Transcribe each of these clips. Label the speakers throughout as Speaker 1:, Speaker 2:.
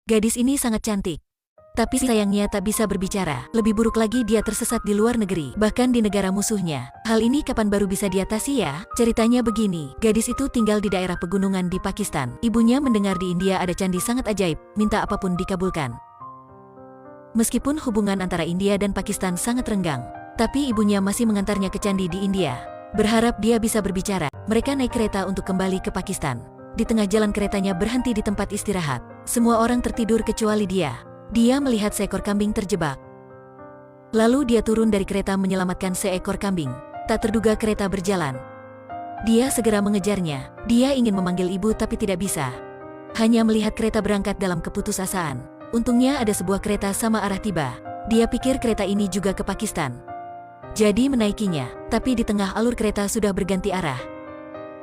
Speaker 1: Gadis ini sangat cantik. Tapi sayangnya tak bisa berbicara. Lebih buruk lagi dia tersesat di luar negeri, bahkan di negara musuhnya. Hal ini kapan baru bisa diatasi ya? Ceritanya begini, gadis itu tinggal di daerah pegunungan di Pakistan. Ibunya mendengar di India ada candi sangat ajaib, minta apapun dikabulkan. Meskipun hubungan antara India dan Pakistan sangat renggang, tapi ibunya masih mengantarnya ke candi di India. Berharap dia bisa berbicara. Mereka naik kereta untuk kembali ke Pakistan. Di tengah jalan keretanya berhenti di tempat istirahat. Semua orang tertidur kecuali dia. Dia melihat seekor kambing terjebak. Lalu dia turun dari kereta menyelamatkan seekor kambing. Tak terduga kereta berjalan. Dia segera mengejarnya. Dia ingin memanggil ibu tapi tidak bisa. Hanya melihat kereta berangkat dalam keputusasaan. Untungnya ada sebuah kereta sama arah tiba. Dia pikir kereta ini juga ke Pakistan. Jadi menaikinya, tapi di tengah alur kereta sudah berganti arah.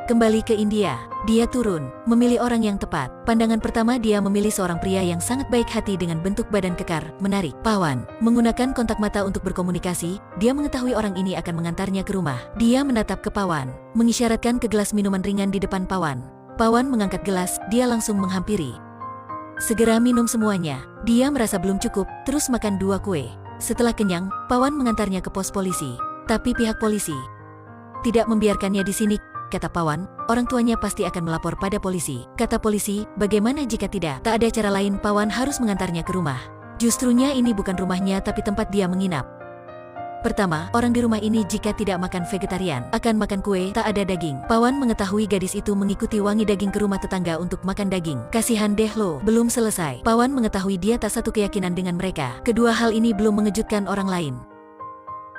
Speaker 1: Kembali ke India, dia turun, memilih orang yang tepat. Pandangan pertama dia memilih seorang pria yang sangat baik hati dengan bentuk badan kekar, menarik. Pawan, menggunakan kontak mata untuk berkomunikasi, dia mengetahui orang ini akan mengantarnya ke rumah. Dia menatap ke Pawan, mengisyaratkan ke gelas minuman ringan di depan Pawan. Pawan mengangkat gelas, dia langsung menghampiri. Segera minum semuanya. Dia merasa belum cukup, terus makan 2 kue. Setelah kenyang, Pawan mengantarnya ke pos polisi. Tapi pihak polisi tidak membiarkannya di sini. Kata Pawan, orang tuanya pasti akan melapor pada polisi. Kata polisi, bagaimana jika tidak? Tak ada cara lain, Pawan harus mengantarnya ke rumah. Justrunya ini bukan rumahnya tapi tempat dia menginap. Pertama, orang di rumah ini jika tidak makan vegetarian, akan makan kue, tak ada daging. Pawan mengetahui gadis itu mengikuti wangi daging ke rumah tetangga untuk makan daging. Kasihan deh lo, belum selesai. Pawan mengetahui dia tak satu keyakinan dengan mereka. Kedua hal ini belum mengejutkan orang lain.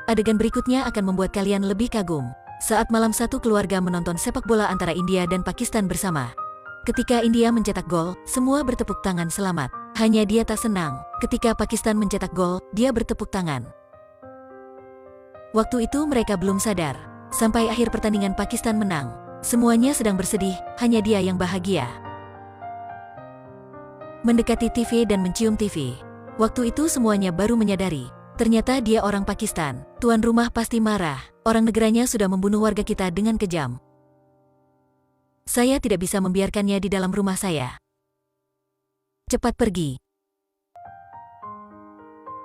Speaker 1: Adegan berikutnya akan membuat kalian lebih kagum. Saat malam satu keluarga menonton sepak bola antara India dan Pakistan bersama. Ketika India mencetak gol, semua bertepuk tangan selamat. Hanya dia tak senang. Ketika Pakistan mencetak gol, dia bertepuk tangan. Waktu itu mereka belum sadar. Sampai akhir pertandingan Pakistan menang. Semuanya sedang bersedih, hanya dia yang bahagia. Mendekati TV dan mencium TV. Waktu itu semuanya baru menyadari. Ternyata dia orang Pakistan. Tuan rumah pasti marah. Orang negaranya sudah membunuh warga kita dengan kejam. Saya tidak bisa membiarkannya di dalam rumah saya. Cepat pergi.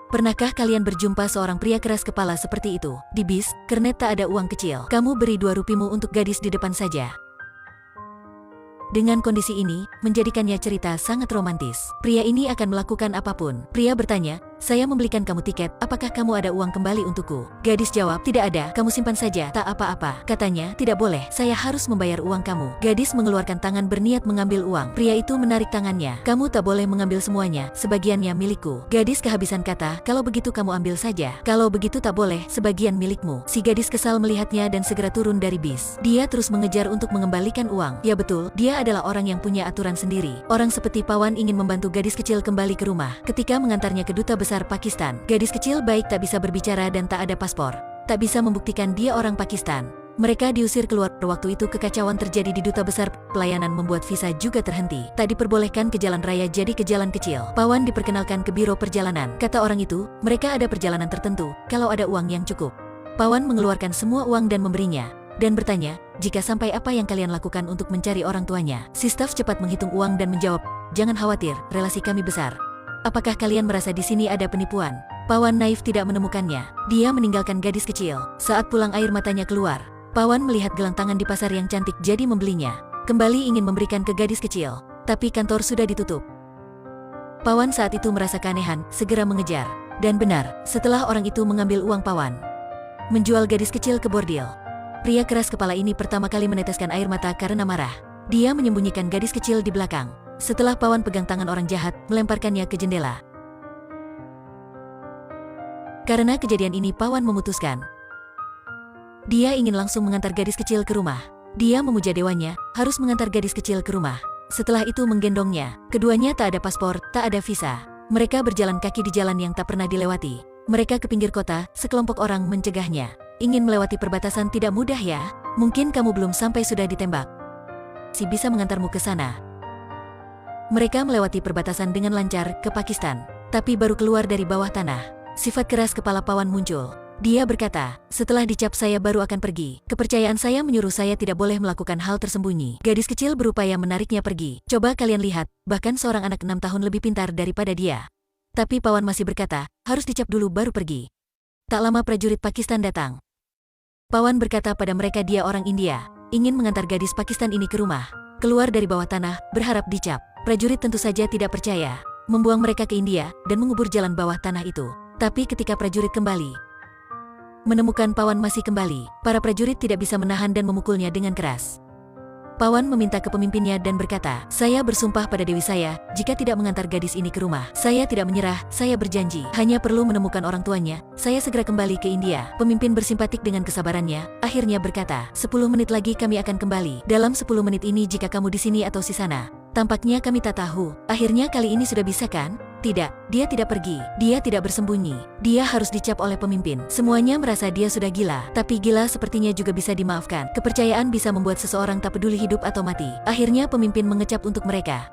Speaker 1: Pernahkah kalian berjumpa seorang pria keras kepala seperti itu? Di bis, kernet tak ada uang kecil. Kamu beri 2 rupiahmu untuk gadis di depan saja. Dengan kondisi ini, menjadikannya cerita sangat romantis. Pria ini akan melakukan apapun. Pria bertanya, saya membelikan kamu tiket, apakah kamu ada uang kembali untukku? Gadis jawab, tidak ada, kamu simpan saja, tak apa-apa. Katanya, tidak boleh, saya harus membayar uang kamu. Gadis mengeluarkan tangan berniat mengambil uang. Pria itu menarik tangannya, kamu tak boleh mengambil semuanya, sebagiannya milikku. Gadis kehabisan kata, kalau begitu kamu ambil saja. Kalau begitu tak boleh, sebagian milikmu. Si gadis kesal melihatnya dan segera turun dari bis. Dia terus mengejar untuk mengembalikan uang. Ya betul, dia adalah orang yang punya aturan sendiri. Orang seperti Pawan ingin membantu gadis kecil kembali ke rumah. Ketika mengantarnya ke duta besar Pakistan, gadis kecil baik tak bisa berbicara dan tak ada paspor. Tak bisa membuktikan dia orang Pakistan. Mereka diusir keluar. Waktu itu kekacauan terjadi di duta besar. Pelayanan membuat visa juga terhenti. Tak diperbolehkan ke jalan raya jadi ke jalan kecil. Pawan diperkenalkan ke biro perjalanan. Kata orang itu, mereka ada perjalanan tertentu, kalau ada uang yang cukup. Pawan mengeluarkan semua uang dan memberinya. Dan bertanya, jika sampai apa yang kalian lakukan untuk mencari orang tuanya? Si staf cepat menghitung uang dan menjawab, jangan khawatir, relasi kami besar. Apakah kalian merasa di sini ada penipuan? Pawan naif tidak menemukannya. Dia meninggalkan gadis kecil. Saat pulang air matanya keluar. Pawan melihat gelang tangan di pasar yang cantik jadi membelinya. Kembali ingin memberikan ke gadis kecil. Tapi kantor sudah ditutup. Pawan saat itu merasa keanehan, segera mengejar. Dan benar, setelah orang itu mengambil uang Pawan, menjual gadis kecil ke bordil. Pria keras kepala ini pertama kali meneteskan air mata karena marah. Dia menyembunyikan gadis kecil di belakang. Setelah Pawan pegang tangan orang jahat, melemparkannya ke jendela. Karena kejadian ini Pawan memutuskan. Dia ingin langsung mengantar gadis kecil ke rumah. Dia memuja dewanya, harus mengantar gadis kecil ke rumah. Setelah itu menggendongnya. Keduanya tak ada paspor, tak ada visa. Mereka berjalan kaki di jalan yang tak pernah dilewati. Mereka ke pinggir kota, sekelompok orang mencegahnya. Ingin melewati perbatasan tidak mudah ya? Mungkin kamu belum sampai sudah ditembak. Si bisa mengantarmu ke sana. Mereka melewati perbatasan dengan lancar ke Pakistan. Tapi baru keluar dari bawah tanah, sifat keras kepala Pawan muncul. Dia berkata, setelah dicap saya baru akan pergi. Kepercayaan saya menyuruh saya tidak boleh melakukan hal tersembunyi. Gadis kecil berupaya menariknya pergi. Coba kalian lihat, bahkan seorang anak 6 tahun lebih pintar daripada dia. Tapi Pawan masih berkata, harus dicap dulu baru pergi. Tak lama prajurit Pakistan datang. Pawan berkata pada mereka dia orang India, ingin mengantar gadis Pakistan ini ke rumah. Keluar dari bawah tanah, berharap dicap. Prajurit tentu saja tidak percaya, membuang mereka ke India dan mengubur jalan bawah tanah itu. Tapi ketika prajurit kembali, menemukan Pawan masih kembali, para prajurit tidak bisa menahan dan memukulnya dengan keras. Pawan meminta ke pemimpinnya dan berkata, saya bersumpah pada dewi saya, jika tidak mengantar gadis ini ke rumah, saya tidak menyerah, saya berjanji, hanya perlu menemukan orang tuanya, saya segera kembali ke India. Pemimpin bersimpatik dengan kesabarannya, akhirnya berkata, 10 menit lagi kami akan kembali, dalam 10 menit ini jika kamu di sini atau di sana. Tampaknya kami tak tahu, akhirnya kali ini sudah bisa kan? Tidak, dia tidak pergi, dia tidak bersembunyi, dia harus dicap oleh pemimpin. Semuanya merasa dia sudah gila, tapi gila sepertinya juga bisa dimaafkan. Kepercayaan bisa membuat seseorang tak peduli hidup atau mati. Akhirnya pemimpin mengecap untuk mereka.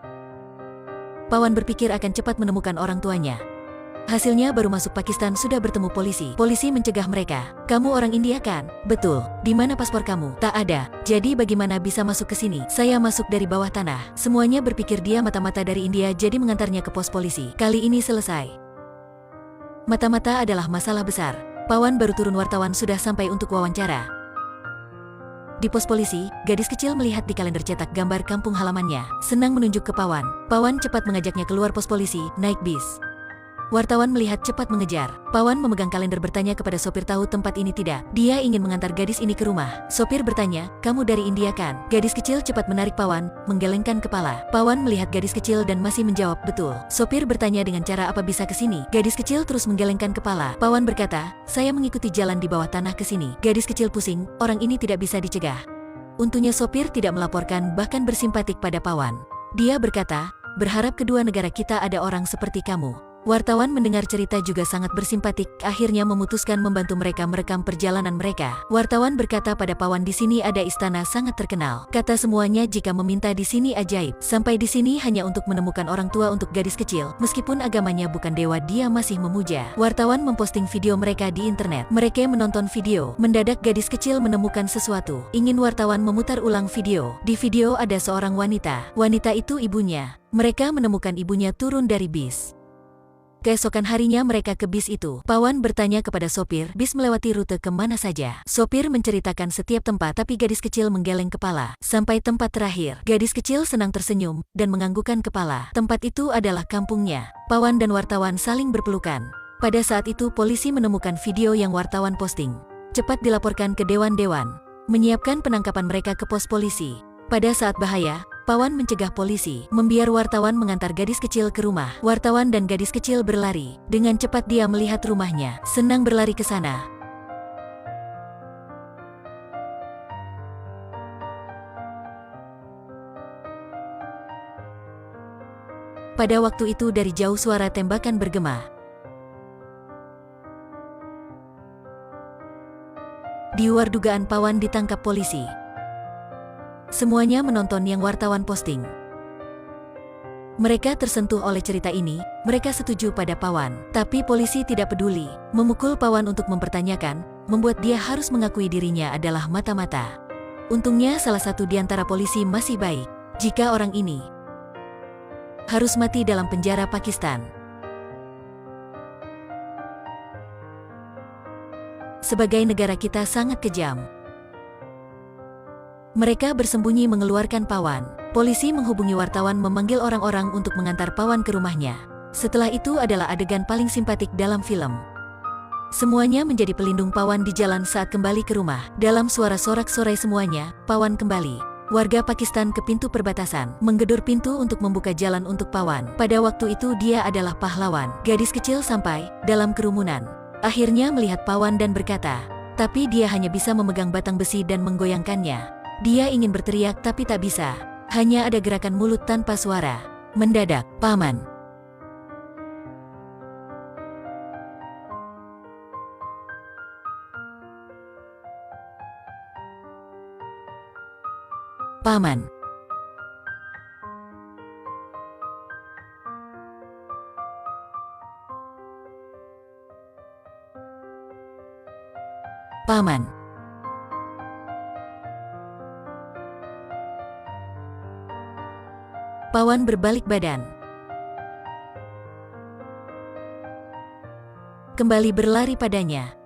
Speaker 1: Pawan berpikir akan cepat menemukan orang tuanya. Hasilnya baru masuk Pakistan sudah bertemu polisi. Polisi mencegah mereka. Kamu orang India kan? Betul. Di mana paspor kamu? Tak ada. Jadi bagaimana bisa masuk ke sini? Saya masuk dari bawah tanah. Semuanya berpikir dia mata-mata dari India jadi mengantarnya ke pos polisi. Kali ini selesai. Mata-mata adalah masalah besar. Pawan baru turun wartawan sudah sampai untuk wawancara. Di pos polisi, gadis kecil melihat di kalender cetak gambar kampung halamannya. Senang menunjuk ke Pawan. Pawan cepat mengajaknya keluar pos polisi, naik bis. Wartawan melihat cepat mengejar. Pawan memegang kalender bertanya kepada sopir tahu tempat ini tidak. Dia ingin mengantar gadis ini ke rumah. Sopir bertanya, kamu dari India kan? Gadis kecil cepat menarik Pawan, menggelengkan kepala. Pawan melihat gadis kecil dan masih menjawab betul. Sopir bertanya dengan cara apa bisa ke sini? Gadis kecil terus menggelengkan kepala. Pawan berkata, saya mengikuti jalan di bawah tanah ke sini. Gadis kecil pusing, orang ini tidak bisa dicegah. Untungnya sopir tidak melaporkan bahkan bersimpatik pada Pawan. Dia berkata, berharap kedua negara kita ada orang seperti kamu. Wartawan mendengar cerita juga sangat bersimpatik, akhirnya memutuskan membantu mereka merekam perjalanan mereka. Wartawan berkata pada Pawan di sini ada istana sangat terkenal. Kata semuanya jika meminta di sini ajaib. Sampai di sini hanya untuk menemukan orang tua untuk gadis kecil. Meskipun agamanya bukan dewa dia masih memuja. Wartawan memposting video mereka di internet. Mereka menonton video. Mendadak gadis kecil menemukan sesuatu. Ingin wartawan memutar ulang video. Di video ada seorang wanita. Wanita itu ibunya. Mereka menemukan ibunya turun dari bis. Keesokan harinya mereka ke bis itu. Pawan bertanya kepada sopir, bis melewati rute kemana saja. Sopir menceritakan setiap tempat tapi gadis kecil menggeleng kepala. Sampai tempat terakhir, gadis kecil senang tersenyum dan menganggukkan kepala. Tempat itu adalah kampungnya. Pawan dan wartawan saling berpelukan. Pada saat itu polisi menemukan video yang wartawan posting. Cepat dilaporkan ke dewan-dewan. Menyiapkan penangkapan mereka ke pos polisi. Pada saat bahaya, Pawan mencegah polisi, membiar wartawan mengantar gadis kecil ke rumah. Wartawan dan gadis kecil berlari. Dengan cepat dia melihat rumahnya, senang berlari ke sana. Pada waktu itu dari jauh suara tembakan bergema. Di luar dugaan Pawan ditangkap polisi. Semuanya menonton yang wartawan posting. Mereka tersentuh oleh cerita ini, mereka setuju pada Pawan. Tapi polisi tidak peduli, memukul Pawan untuk mempertanyakan, membuat dia harus mengakui dirinya adalah mata-mata. Untungnya salah satu di antara polisi masih baik. Jika orang ini harus mati dalam penjara Pakistan. Sebagai negara kita sangat kejam. Mereka bersembunyi mengeluarkan Pawan. Polisi menghubungi wartawan memanggil orang-orang untuk mengantar Pawan ke rumahnya. Setelah itu adalah adegan paling simpatik dalam film. Semuanya menjadi pelindung Pawan di jalan saat kembali ke rumah. Dalam suara sorak-sorai semuanya, Pawan kembali. Warga Pakistan ke pintu perbatasan, menggedor pintu untuk membuka jalan untuk Pawan. Pada waktu itu dia adalah pahlawan. Gadis kecil sampai dalam kerumunan. Akhirnya melihat Pawan dan berkata, tapi dia hanya bisa memegang batang besi dan menggoyangkannya. Dia ingin berteriak tapi tak bisa. Hanya ada gerakan mulut tanpa suara. Mendadak, Paman. Paman. Paman. Pawan berbalik badan. Kembali berlari padanya.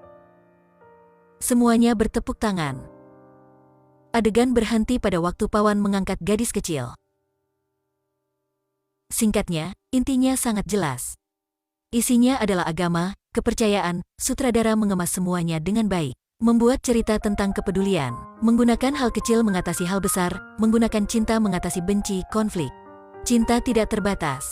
Speaker 1: Semuanya bertepuk tangan. Adegan berhenti pada waktu Pawan mengangkat gadis kecil. Singkatnya, intinya sangat jelas. Isinya adalah agama, kepercayaan, sutradara mengemas semuanya dengan baik. Membuat cerita tentang kepedulian, menggunakan hal kecil mengatasi hal besar, menggunakan cinta mengatasi benci, konflik. Cinta tidak terbatas.